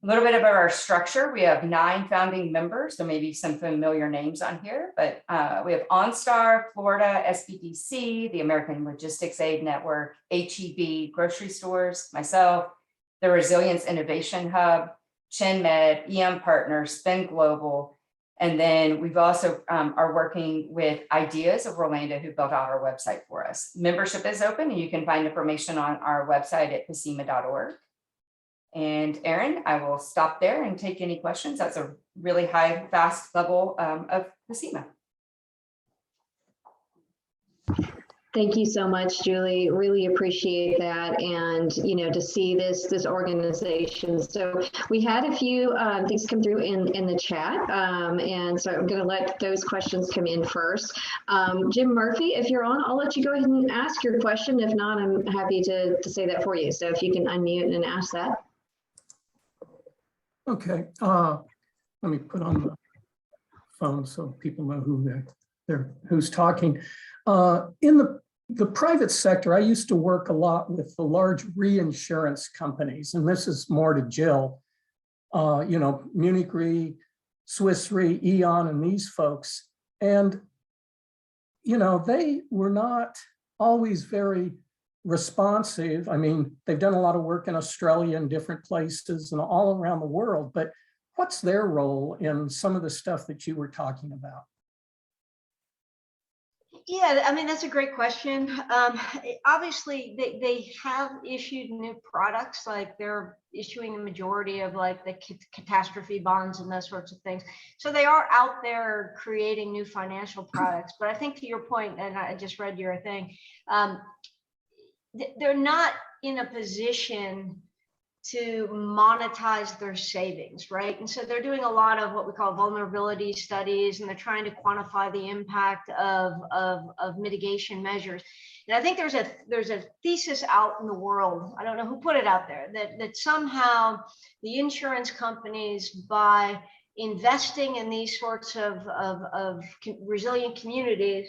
A little bit about our structure. We have 9 founding members. There may be some familiar names on here, but we have OnStar, Florida, SBDC, the American Logistics Aid Network, HEB, grocery stores, myself, the Resilience Innovation Hub, ChinMed, EM Partners, Spin Global, and then we've also are working with Ideas of Orlando, who built out our website for us. Membership is open and you can find information on our website at FEMA.org. And Erin, I will stop there and take any questions. That's a really high, fast level of FEMA. Thank you so much, Julie. Really appreciate that, and to see this organization. So we had a few things come through in the chat, and so I'm going to let those questions come in first. Jim Murphy, if you're on, I'll let you go ahead and ask your question. If not, I'm happy to say that for you. So if you can unmute and ask that. Okay, let me put on the phone so people know who's talking. In the private sector, I used to work a lot with the large reinsurance companies, and this is more to Jill. Munich Re, Swiss Re, Eon, and these folks, and they were not always very responsive. I mean, they've done a lot of work in Australia and different places and all around the world, but what's their role in some of the stuff that you were talking about? Yeah, I mean, that's a great question. Obviously, they have issued new products, like they're issuing the majority of like the catastrophe bonds and those sorts of things. So they are out there creating new financial products. But I think to your point, and I just read your thing, they're not in a position to monetize their savings, right? And so they're doing a lot of what we call vulnerability studies, and they're trying to quantify the impact of mitigation measures. And I think there's a thesis out in the world, I don't know who put it out there, that somehow the insurance companies, by investing in these sorts of resilient communities,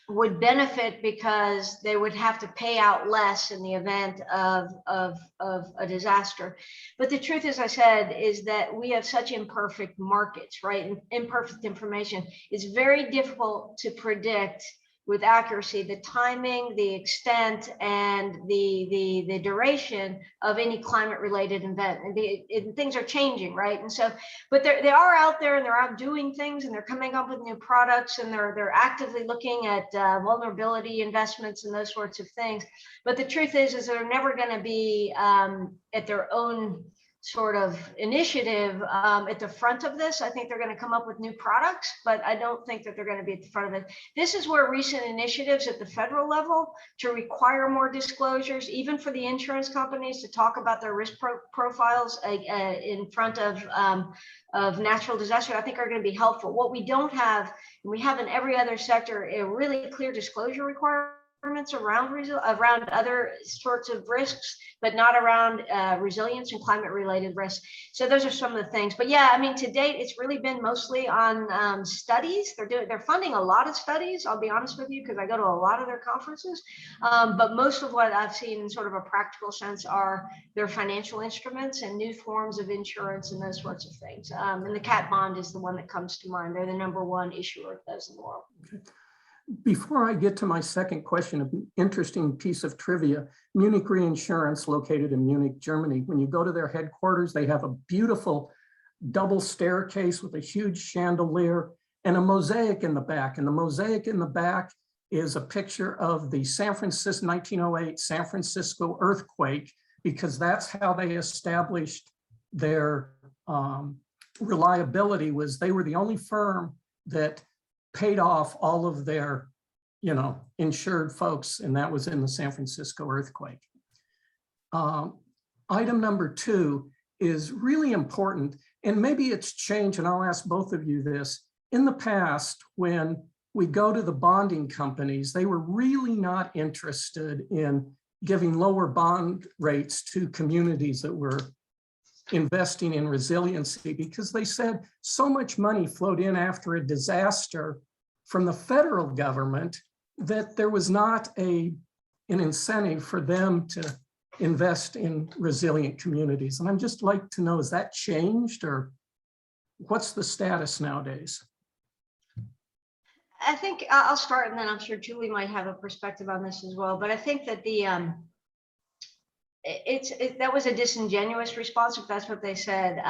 would benefit because they would have to pay out less in the event of a disaster. But the truth, as I said, is that we have such imperfect markets, right? And imperfect information. It's very difficult to predict with accuracy the timing, the extent, and the duration of any climate related event. And things are changing, right? And so, but they are out there, and they're out doing things, and they're coming up with new products, and they're actively looking at vulnerability investments and those sorts of things. But the truth is they're never going to be at their own sort of initiative at the front of this. I think they're going to come up with new products, but I don't think that they're going to be at the front of it. This is where recent initiatives at the federal level to require more disclosures, even for the insurance companies, to talk about their risk profiles in front of natural disaster, I think are going to be helpful. What we don't have, and we have in every other sector, a really clear disclosure requirement around other sorts of risks, but not around resilience and climate related risks. So those are some of the things. But yeah, I mean, to date, it's really been mostly on studies. They're funding a lot of studies. I'll be honest with you, because I go to a lot of their conferences. But most of what I've seen in sort of a practical sense are their financial instruments and new forms of insurance and those sorts of things. And the cat bond is the one that comes to mind. They're the #1 issuer of those in the world. Okay. Before I get to my second question, an interesting piece of trivia: Munich Reinsurance, located in Munich, Germany. When you go to their headquarters, they have a beautiful double staircase with a huge chandelier and a mosaic in the back. And the mosaic in the back is a picture of the 1908 San Francisco earthquake, because that's how they established their reliability. Was they were the only firm that paid off all of their, insured folks, and that was in the San Francisco earthquake. Item number 2 is really important, and maybe it's changed, and I'll ask both of you this. In the past, when we go to the bonding companies, they were really not interested in giving lower bond rates to communities that were investing in resiliency, because they said so much money flowed in after a disaster from the federal government that there was not an incentive for them to invest in resilient communities. And I'd just like to know, has that changed, or what's the status nowadays? I think I'll start, and then I'm sure Julie might have a perspective on this as well. But I think that that was a disingenuous response, if that's what they said.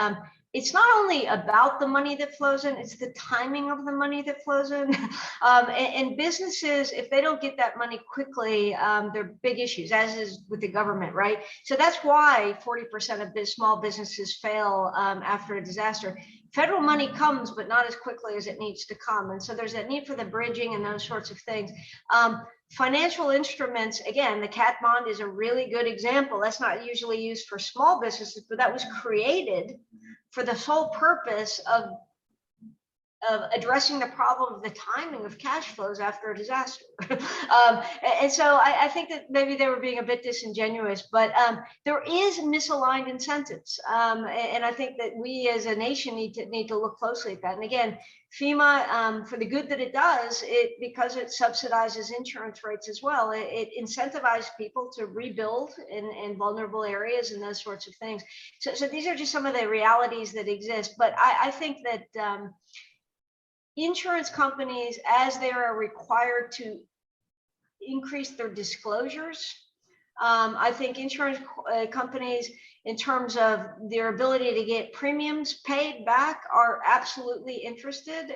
It's not only about the money that flows in, it's the timing of the money that flows in. And businesses, if they don't get that money quickly, they're big issues, as is with the government, right? So that's why 40% of small businesses fail after a disaster. Federal money comes, but not as quickly as it needs to come. And so there's that need for the bridging and those sorts of things. Financial instruments, again, the cat bond is a really good example. That's not usually used for small businesses, but that was created for the sole purpose of addressing the problem of the timing of cash flows after a disaster. And so I think that maybe they were being a bit disingenuous, but there is misaligned incentives. And I think that we as a nation need to look closely at that. And again, FEMA, for the good that it does, because it subsidizes insurance rates as well, it incentivizes people to rebuild in vulnerable areas and those sorts of things. So these are just some of the realities that exist. But I think that insurance companies, as they are required to increase their disclosures, I think insurance companies, in terms of their ability to get premiums paid back, are absolutely interested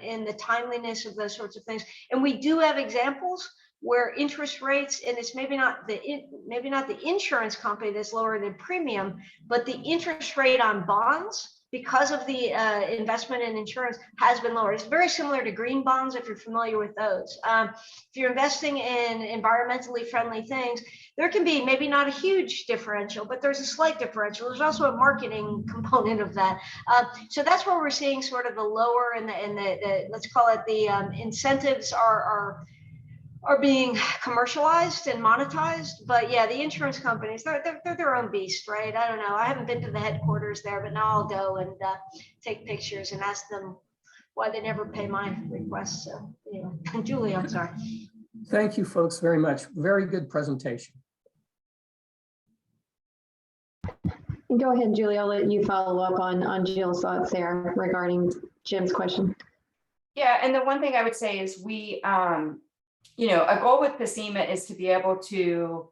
in the timeliness of those sorts of things. And we do have examples where interest rates, and it's maybe not the insurance company that's lowering the premium, but the interest rate on bonds, because of the investment in insurance, has been lowered. It's very similar to green bonds, if you're familiar with those. If you're investing in environmentally friendly things, there can be maybe not a huge differential, but there's a slight differential. There's also a marketing component of that. So that's where we're seeing sort of the lower and the let's call it the incentives are being commercialized and monetized. But yeah, the insurance companies, they're their own beast, right? I don't know. I haven't been to the headquarters there, but now I'll go and take pictures and ask them why they never pay my requests. So, Julie, I'm sorry. Thank you folks very much. Very good presentation. Go ahead, Julie. I'll let you follow up on Jill's thoughts there regarding Jim's question. Yeah, and the one thing I would say is we, a goal with FEMA is to be able to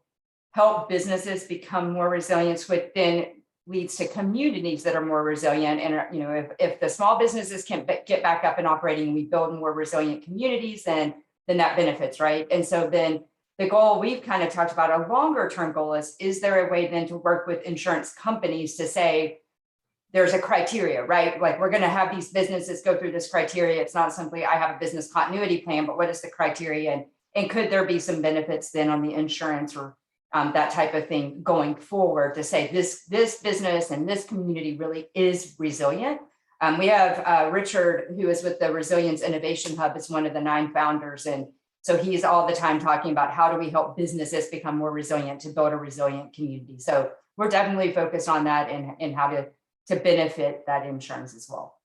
help businesses become more resilient, which then leads to communities that are more resilient. And, if the small businesses can get back up and operating, and we build more resilient communities, then that benefits, right? And so then the goal we've kind of talked about, a longer term goal is there a way then to work with insurance companies to say, there's a criteria, right? Like, we're going to have these businesses go through this criteria. It's not simply I have a business continuity plan, but what is the criteria? And could there be some benefits then on the insurance or that type of thing going forward to say this business and this community really is resilient? We have Richard, who is with the Resilience Innovation Hub, is one of the 9 founders. And So he's all the time talking about how do we help businesses become more resilient to build a resilient community. So we're definitely focused on that and how to benefit that insurance as well.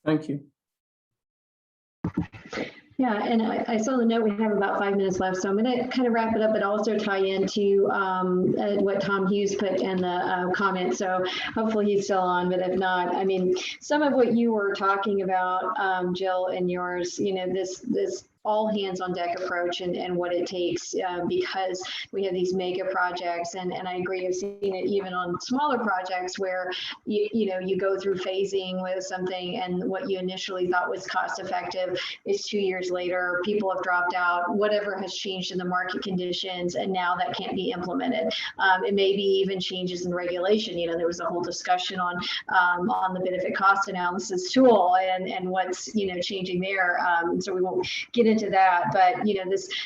Thank you. Yeah, and I saw the note, we have about 5 minutes left, so I'm going to kind of wrap it up, but also tie into what Tom Hughes put in the comment. So hopefully he's still on, but if not, I mean, some of what you were talking about, Jill, and yours, you know, this all hands on deck approach and what it takes because we have these mega projects, and I agree, I've seen it even on smaller projects where you go through phasing with something, and what you initially thought was cost effective is 2 years later, people have dropped out, whatever has changed in the market conditions, and now that can't be implemented. It may be even changes in regulation. You know, there was a whole discussion on the benefit cost analysis tool and what's changing there. So we won't get into that, but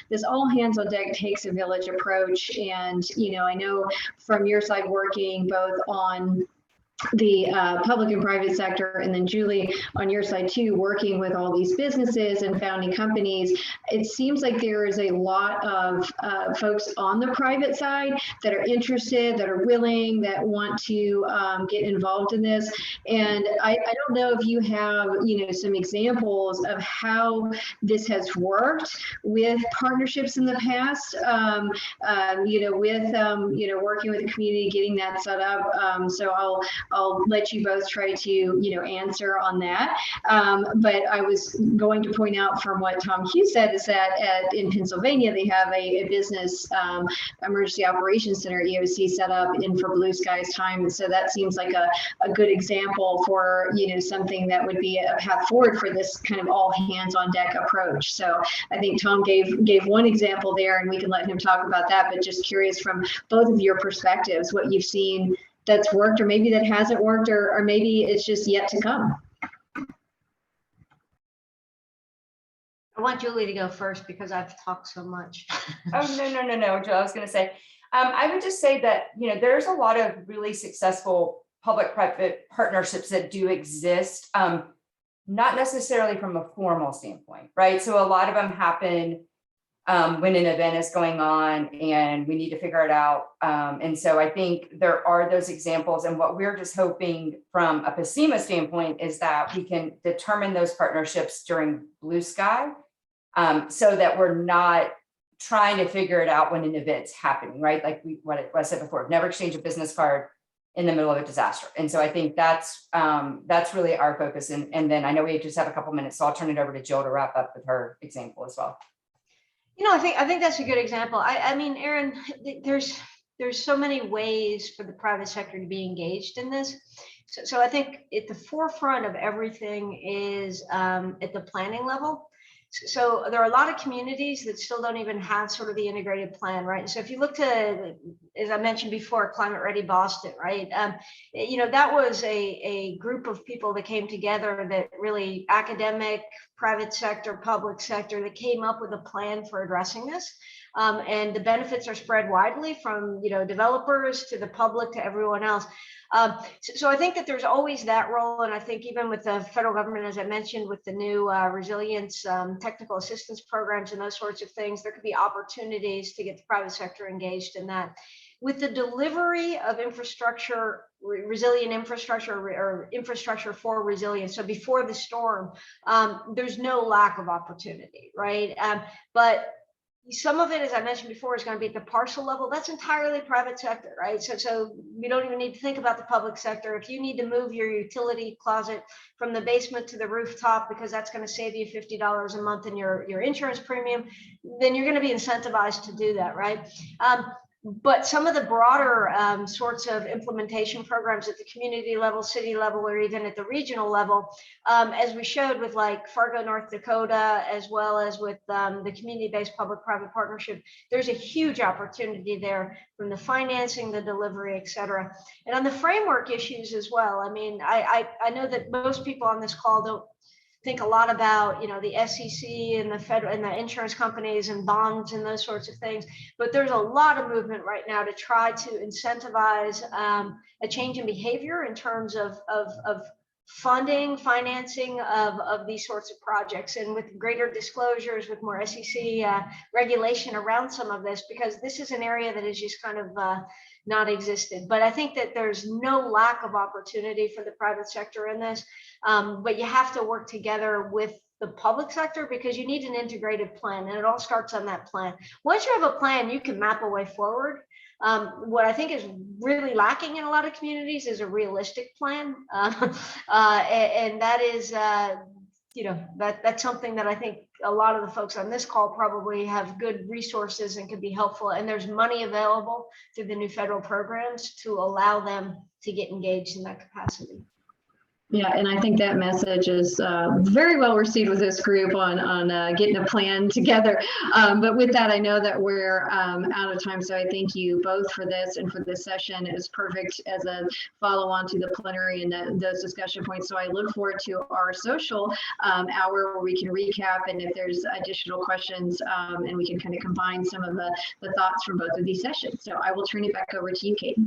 this all hands on deck takes a village approach, and I know from your side working both on the public and private sector, and then Julie on your side too, working with all these businesses and founding companies, it seems like there is a lot of folks on the private side that are interested, that are willing, that want to get involved in this. And I don't know if you have some examples of how this has worked with partnerships in the past, with working with the community, getting that set up. So I'll let you both try to, answer on that. But I was going to point out from what Tom Hughes said is that in Pennsylvania, they have a business emergency operations center, EOC, set up in for blue skies time. So that seems like a good example for, something that would be a path forward for this kind of all hands on deck approach. So I think Tom gave one example there, and we can let him talk about that, but just curious from both of your perspectives, what you've seen that's worked, or maybe that hasn't worked, or maybe it's just yet to come. I want Julie to go first because I've talked so much. Oh, no, Joe, I was going to say, I would just say that, there's a lot of really successful public-private partnerships that do exist, not necessarily from a formal standpoint, right? So a lot of them happen when an event is going on and we need to figure it out. And so I think there are those examples. And what we're just hoping from a FEMA standpoint is that we can determine those partnerships during blue sky, so that we're not trying to figure it out when an event's happening, right? Like what I said before, never exchange a business card in the middle of a disaster. And so I think that's really our focus. And then I know we just have a couple minutes, so I'll turn it over to Jill to wrap up with her example as well. I think that's a good example. I mean, Erin, there's so many ways for the private sector to be engaged in this. So I think at the forefront of everything is at the planning level. So there are a lot of communities that still don't even have sort of the integrated plan, right? So if you look to, as I mentioned before, Climate Ready Boston, right? That was a group of people that came together, that really academic, private sector, public sector, that came up with a plan for addressing this. And the benefits are spread widely from, developers to the public to everyone else. So I think that there's always that role. And I think even with the federal government, as I mentioned, with the new resilience technical assistance programs and those sorts of things, there could be opportunities to get the private sector engaged in that. With the delivery of infrastructure, resilient infrastructure, or infrastructure for resilience, so before the storm, there's no lack of opportunity, right? But some of it, as I mentioned before, is going to be at the parcel level. That's entirely private sector, right? So we don't even need to think about the public sector. If you need to move your utility closet from the basement to the rooftop because that's going to save you $50 a month in your insurance premium, then you're going to be incentivized to do that, right? But some of the broader sorts of implementation programs at the community level, city level, or even at the regional level, as we showed with like Fargo, North Dakota, as well as with the community-based public-private partnership, there's a huge opportunity there from the financing, the delivery, et cetera. And on the framework issues as well, I mean, I know that most people on this call don't think a lot about, the SEC and the federal and the insurance companies and bonds and those sorts of things. But there's a lot of movement right now to try to incentivize a change in behavior in terms of financing of these sorts of projects, and with greater disclosures, with more SEC regulation around some of this, because this is an area that has just kind of not existed. But I think that there's no lack of opportunity for the private sector in this, but you have to work together with the public sector, because you need an integrated plan, and it all starts on that plan. Once you have a plan, you can map a way forward. What I think is really lacking in a lot of communities is a realistic plan, and that is, that's something that I think a lot of the folks on this call probably have good resources and could be helpful. And there's money available through the new federal programs to allow them to get engaged in that capacity. Yeah, and I think that message is very well received with this group on getting a plan together. But with that, I know that we're out of time, so I thank you both for this and for this session. It was perfect as a follow-on to the plenary and those discussion points. So I look forward to our social hour where we can recap, and if there's additional questions, and we can kind of combine some of the thoughts from both of these sessions. So I will turn it back over to you, Kate.